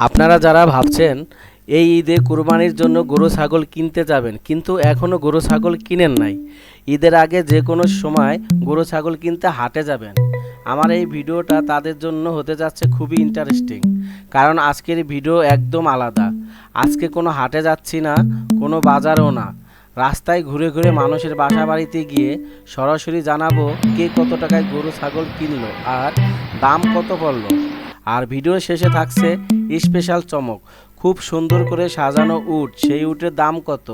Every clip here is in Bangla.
আপনারা যারা ভাবছেন এই ঈদে কুরবানির জন্য গরু ছাগল কিনতে যাবেন কিন্তু এখনও গরু ছাগল কিনেন নাই, ঈদের আগে যে কোনো সময় গরু ছাগল কিনতে হাটে যাবেন, আমার এই ভিডিওটা তাদের জন্য হতে যাচ্ছে খুবই ইন্টারেস্টিং। কারণ আজকের ভিডিও একদম আলাদা। আজকে কোনো হাটে যাচ্ছি না, কোনো বাজারও না, রাস্তায় ঘুরে ঘুরে মানুষের বাসা বাড়িতে গিয়ে সরাসরি জানাবো কে কত টাকায় গরু ছাগল কিনলো আর দাম কত পড়লো। আর ভিডিওর শেষে থাকছে স্পেশাল চমক, খুব সুন্দর করে সাজানো উট, সেই উটের দাম কত,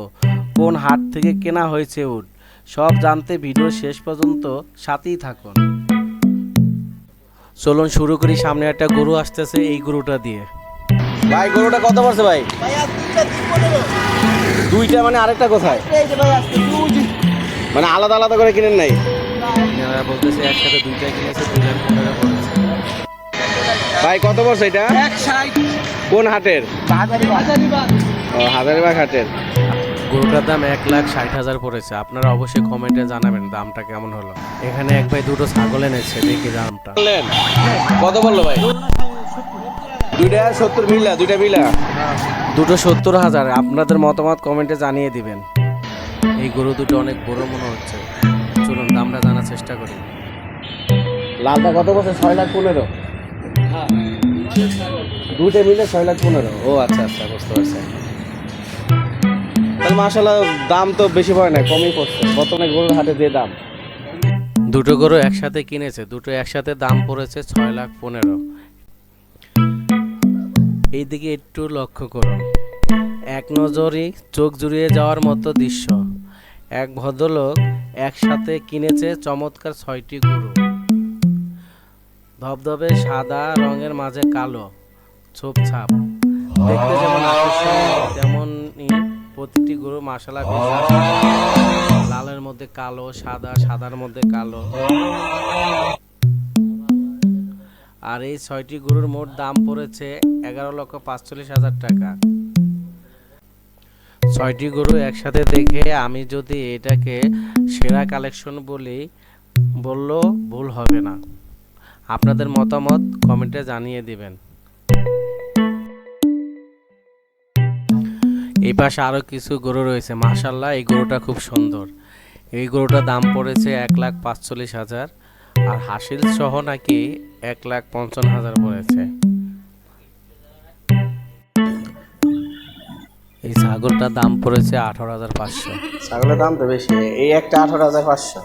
কোন হাট থেকে কেনা হয়েছে উট, সব জানতে ভিডিওর শেষ পর্যন্ত সাথেই থাকুন। চলুন শুরু করি। সামনে একটা গরু আসতেছে, এই গরুটা দিয়ে। ভাই গরুটা কত পড়ছে ভাই? দুইটা মানে আরেকটা কোথায়? মানে আলাদা আলাদা করে কিনেন নাই? বলতেছে একসাথে দুইটা কিনেছে, 2,15,000 পড়েছে। ভাই কত পড়ছে এটা? কোন হাটের? ও, হাজারিবাগ হাটের। গরুটার দাম 1,60,000 পড়েছে। আপনারা অবশ্যই কমেন্টে জানাবেন দামটা কেমন হলো। এখানে এক ভাই দুটো ছাগল এনেছে, দেখি দামটা। কত বললো ভাই? দুইটা 70 মিলা, দুইটা মিলা দুটো 70,000। আপনাদের মতামত কমেন্টে জানিয়ে দিবেন। এই গরু দুটো অনেক বড় মনে হচ্ছে, চলুন দামটা জানার চেষ্টা করি। লালটা কত বলছে? 6,15,000। দুটো মিলে 6,15,000। ও আচ্ছা আচ্ছা, বুঝতে পারছি। তাহলে মাশাআল্লাহ দাম তো বেশি পড়ে না, কমই পড়ছে বর্তমানে গরুর হাটে যে দাম। দুটো গরু একসাথে কিনেছে, দুটো একসাথে দাম পড়েছে 6,15,000। এই দিকে একটু লক্ষ্য করুন, এক নজরে চোখ জুড়িয়ে যাওয়ার মতো দৃশ্য। এক ভদ্রলোক একসাথে কিনেছে চমৎকার 6টি গরু। ধবধবে সাদা রঙের মাঝে কালো ছোপছাপ, দেখতে যেমন আকর্ষণীয় তেমনই প্রতিটি গরু মাশাআল্লাহ বেশ লালের মধ্যে কালো, সাদা, সাদার মধ্যে কালো। আর এই 6টি গরুর মোট দাম পড়েছে 11,45,000 টাকা। 6টি গরু একসাথে দেখে আমি যদি এটাকে সেরা কালেকশন বললেও ভুল হবে না। আপনাদের মতামত কমেন্টে জানিয়ে দিবেন। এই পাশে আরো কিছু গরু রয়েছে, মাশাআল্লাহ এই গরুটা খুব সুন্দর। এই গরুটার দাম পড়েছে 1,45,000 আর হাসিল সহ নাকি 1,55,000 পড়েছে। এই ছাগলটার দাম পড়েছে 18,500। ছাগলের দাম তো বেশি, এই একটা 18,500।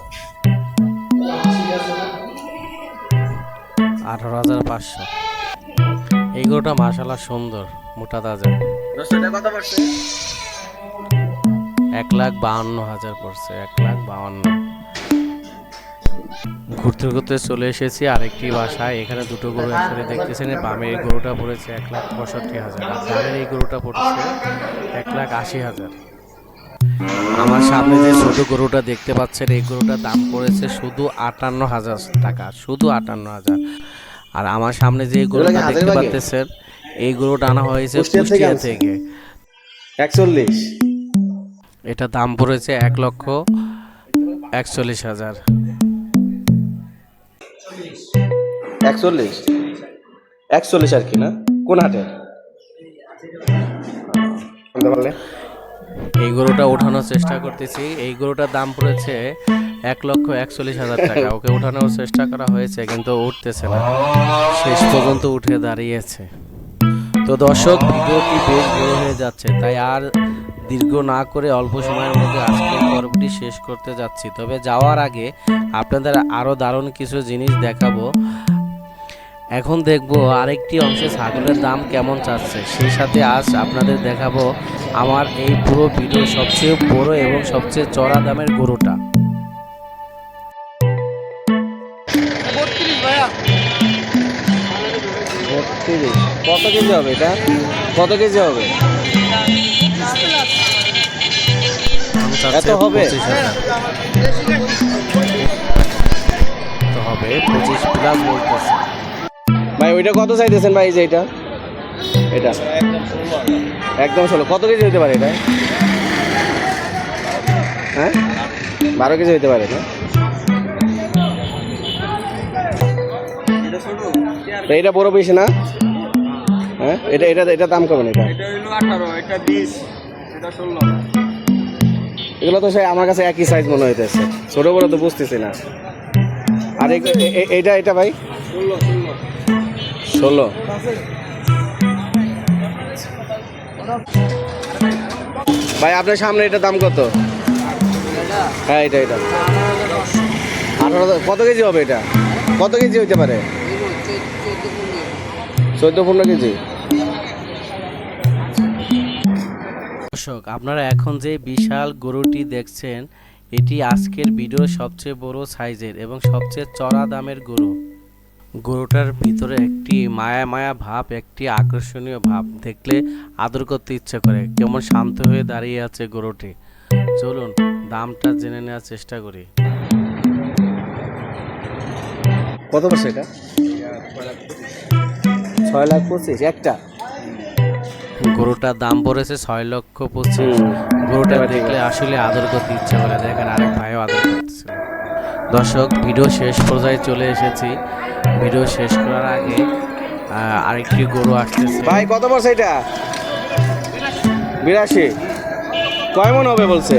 18,500। এই গরুটা মাশাআল্লাহ সুন্দর, মোটা তাজা। কত পড়ছে? 1,52,000 পড়ছে। 1,52,000। ঘুরতে ঘুরতে চলে এসেছি আরেকটি বাসায়। এখানে দুটো গরু একসাথে দেখতেছেন। বামে এই গরুটা পড়েছে 1,65,000 আর ডানের এই গরুটা পড়েছে 1,80,000। আমার সামনে যে ছোট গরুটা দেখতে পাচ্ছেন, এই গরুটার দাম পড়েছে শুধু 58,000 টাকা, শুধু 58,000। আর আমার সামনে যে গরুটা দেখতে পাচ্ছেন, এই গরুটা আনা হয়েছে কুষ্টিয়া থেকে। 41। এটা দাম পড়েছে 1,41,000। 41 আর কি না? কোন হাটে? এই গরুটা ওঠানোর চেষ্টা করতেছি। এই গরুটার দাম পড়েছে 1,41,000 টাকা। ওকে ওঠানোর চেষ্টা করা হয়েছে কিন্তু উঠতেছে না, শেষ পর্যন্ত উঠে দাঁড়িয়েছে। তো দর্শক, ভিডিওটি বেশ বড় হয়ে যাচ্ছে, তাই আর দীর্ঘ না করে অল্প সময়ের মধ্যে আজকের পর্বটি শেষ করতে যাচ্ছি। তবে যাওয়ার আগে আপনাদের আরও দারুণ কিছু জিনিস দেখাবো। এখন দেখবো আরেকটি অংশে ছাগলের দাম কেমন চাচ্ছে, সেই সাথে আজ আপনাদের দেখাবো আমার এই পুরো ভিডিও সবচেয়ে বড় এবং সবচেয়ে চড়া দামের গরুটা। কত কেজি হবে এটা? কত কেজি হবে? এত হবে? তো হবে 25 প্লাস বলতেছে। ভাই ওইটা কত চাইতেছেন ভাই? যে এটা একদম 16। কত কেজি হতে পারে এটা? হ্যাঁ, 12 কেজি হতে পারে না? তো এটা বড় বেশি না? হ্যাঁ এটা এটা এটা দাম কেমন এটা? এটা হলো 18, এটা 20, এটা 16। এগুলো তো সেই আমার কাছে একই সাইজ মনে হইতেছে, ছোট বড় তো বুঝতেছি না। আর এটা এটা ভাই 16। ভাই আপনার সামনে এটার দাম কত? হ্যাঁ এটা 18। কত কেজি হবে এটা? কত কেজি হইতে পারে? 14-15 কেজি। দর্শক, আপনারা এখন যে বিশাল গরুটি দেখছেন, এটি আজকের ভিডিওর সবচেয়ে বড় সাইজের এবং সবচেয়ে চড়া দামের গরু। গরুটার ভিতরে একটি মায়া মায়া ভাব, একটি আকর্ষণীয় ভাব, দেখলে আদর করতে ইচ্ছে করে। কেমন শান্ত হয়ে দাঁড়িয়ে আছে গরুটি। চলুন দামটা জেনে নেওয়ার চেষ্টা করি। কত বছর এটা? 6,25,000 একটা। গরুটার দাম পড়েছে 6,25,000। গরুটা দেখলে আসলে আদর করতে ইচ্ছা করে। দেখেন আরেক ভাইও আদর করতেছে। দর্শক, ভিডিও শেষ পর্যায়ে চলে এসেছি। ভিডিও শেষ করার আগে আরেকটি গরু আসতেছে। ভাই কত বছর এটা? 82। কয় মন হবে বলছে?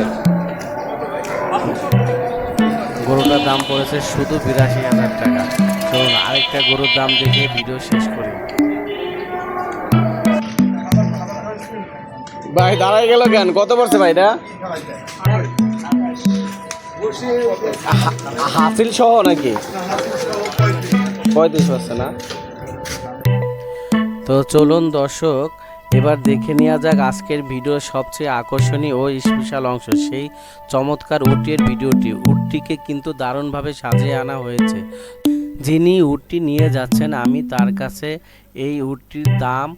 গরুটার দাম পড়েছে শুধু 82,000 টাকা। চলুন আরেকটা গরুর দাম দেখে ভিডিও শেষ করি। ভাই দাঁড়াই গেল কেন? কত পড়ছে ভাই এটা? হাসিল সহ নাকি? 35 পড়ছে না? তো চলুন দর্শক, এবার দেখে নেওয়া যাক আজকের ভিডিওর সবচেয়ে আকর্ষণীয় ও স্পেশাল অংশ, সেই চমৎকার উটের ভিডিওটি। উটটিকে কিন্তু দারুণভাবে সাজিয়ে আনা হয়েছে। যিনি উটটি নিয়ে যাচ্ছেন, আমি তার কাছে এই উটটির দাম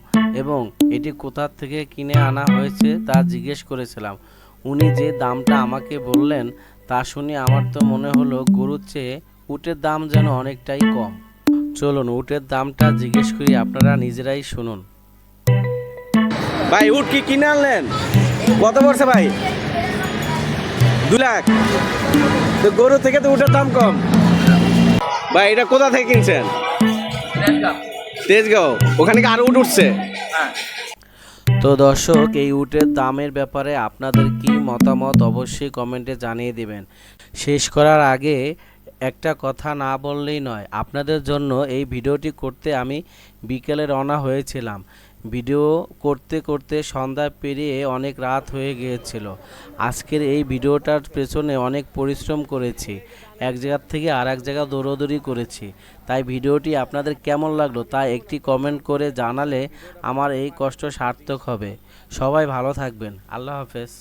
এবং এটি কোথা থেকে কিনে আনা হয়েছে তা জিজ্ঞেস করেছিলাম। উনি যে দামটা আমাকে বললেন তা শুনে আমার তো মনে হলো গরুর চেয়ে উটের দাম যেন অনেকটাই কম। চলুন উটের দামটা জিজ্ঞেস করি, আপনারা নিজেরাই শুনুন। ভাই উট কি কিনে আনলেন? কত পড়ছে ভাই? 2 লাখ। তো গরু থেকে তো উটের দাম কম। ভাই এটা কোথা থেকে কিনছেন? তেজগাঁও। ওখানে কি আরো উট উঠছে? তো দর্শক, এই উটের দামের ব্যাপারে আপনাদের কি মতামত অবশ্যই কমেন্টে জানিয়ে দিবেন। শেষ করার আগে একটা কথা না বললেই নয়, আপনাদের জন্য এই ভিডিওটি করতে আমি বিকেলে রওনা হয়েছিলাম। ভিডিও করতে করতে সন্ধ্যা পেরিয়ে অনেক রাত হয়ে গিয়েছিল। আজকের এই ভিডিওটার পেছনে অনেক পরিশ্রম করেছি, এক জায়গা থেকে আর এক জায়গা দৌড়দৌড়ি করেছি। তাই ভিডিওটি আপনাদের কেমন লাগলো তা একটি কমেন্ট করে জানালে আমার এই কষ্ট সার্থক হবে। সবাই ভালো থাকবেন। আল্লাহ হাফেজ।